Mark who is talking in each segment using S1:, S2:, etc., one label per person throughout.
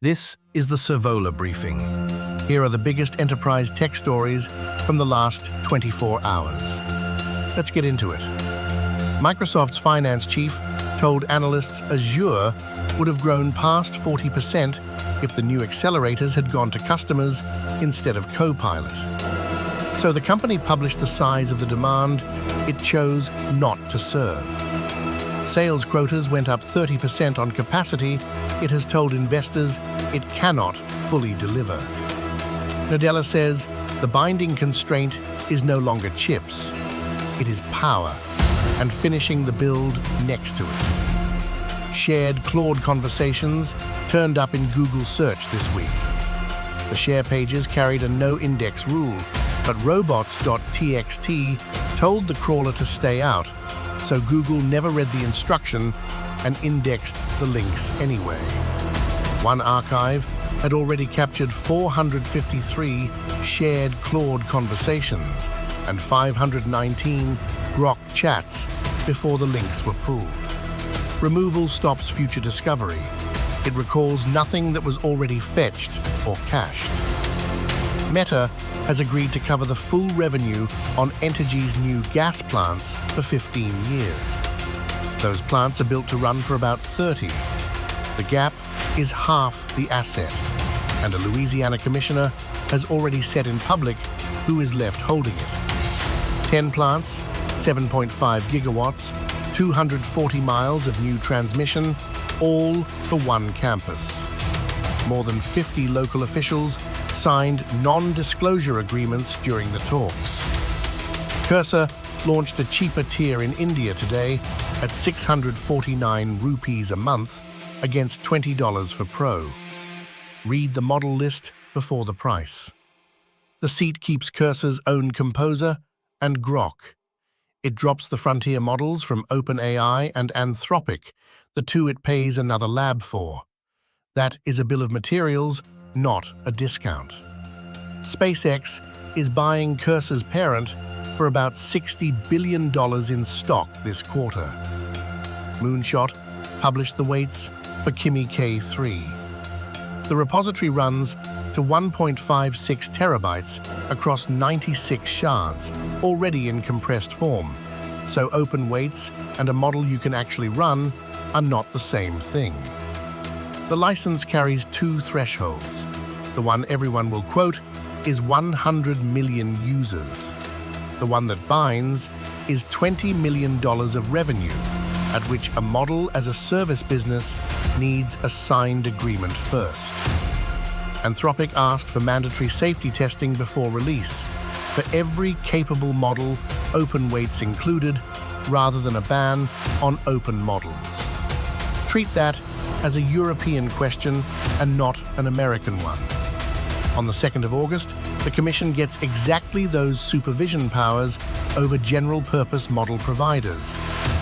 S1: This is the Servola briefing. Here are the biggest enterprise tech stories from the last 24 hours. Let's get into it. Microsoft's finance chief told analysts Azure would have grown past 40% if the new accelerators had gone to customers instead of Copilot. So the company published the size of the demand it chose not to serve. Sales quotas went up 30% on capacity it has told investors it cannot fully deliver. Nadella says the binding constraint is no longer chips, it is power, and finishing the build next to it. Shared Claude conversations turned up in Google search this week. The share pages carried a no-index rule, but robots.txt told the crawler to stay out, so Google never read the instruction and indexed the links anyway. One archive had already captured 453 shared Claude conversations and 519 Grok chats before the links were pulled. Removal stops future discovery. It recalls nothing that was already fetched or cached. Meta has agreed to cover the full revenue on Entergy's new gas plants for 15 years. Those plants are built to run for about 30. The gap is half the asset, and a Louisiana commissioner has already said in public who is left holding it. 10 plants, 7.5 gigawatts, 240 miles of new transmission, all for one campus. More than 50 local officials signed non-disclosure agreements during the talks. Cursor launched a cheaper tier in India today at 649 rupees a month against $20 for Pro. Read the model list before the price. The seat keeps Cursor's own Composer and Grok. It drops the frontier models from OpenAI and Anthropic, the two it pays another lab for. That is a bill of materials, not a discount. SpaceX is buying Cursor's parent for about $60 billion in stock this quarter. Moonshot published the weights for Kimi K3. The repository runs to 1.56 terabytes across 96 shards, already in compressed form, so open weights and a model you can actually run are not the same thing. The license carries two thresholds. The one everyone will quote is 100 million users. The one that binds is $20 million of revenue, at which a model as a service business needs a signed agreement first. Anthropic asked for mandatory safety testing before release, for every capable model, open weights included, rather than a ban on open models. Treat that as a European question and not an American one. On the 2nd of August, the Commission gets exactly those supervision powers over general-purpose model providers,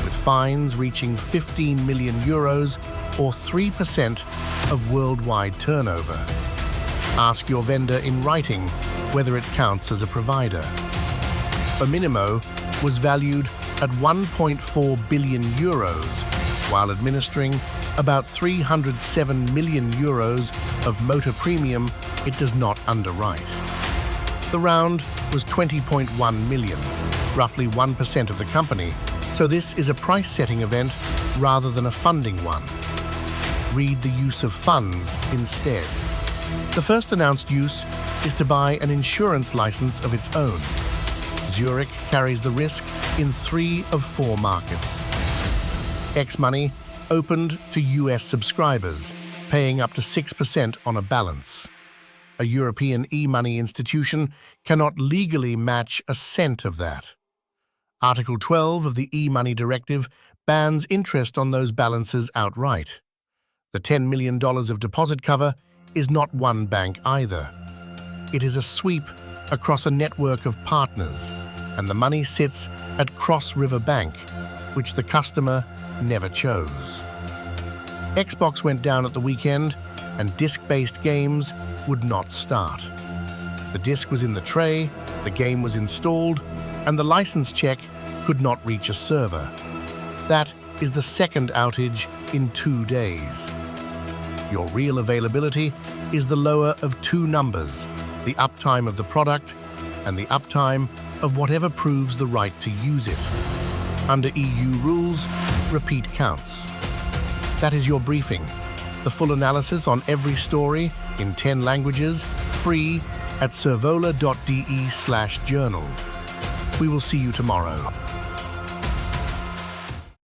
S1: with fines reaching 15 million euros or 3% of worldwide turnover. Ask your vendor in writing whether it counts as a provider. Minimo was valued at 1.4 billion euros, while administering about 307 million euros of motor premium it does not underwrite. The round was 20.1 million, roughly 1% of the company, so this is a price-setting event rather than a funding one. Read the use of funds instead. The first announced use is to buy an insurance license of its own. Zurich carries the risk in 3 of 4 markets. X-Money opened to US subscribers, paying up to 6% on a balance. A European e-money institution cannot legally match a cent of that. Article 12 of the e-money directive bans interest on those balances outright. The $10 million of deposit cover is not one bank either. It is a sweep across a network of partners, and the money sits at Cross River Bank, which the customer never chose. Xbox went down at the weekend, and disc-based games would not start. The disc was in the tray, the game was installed, and the license check could not reach a server. That is the second outage in 2 days. Your real availability is the lower of two numbers, the uptime of the product and the uptime of whatever proves the right to use it. Under EU rules, repeat counts. That is your briefing. The full analysis on every story in 10 languages, free at servola.de/journal. We will see you tomorrow.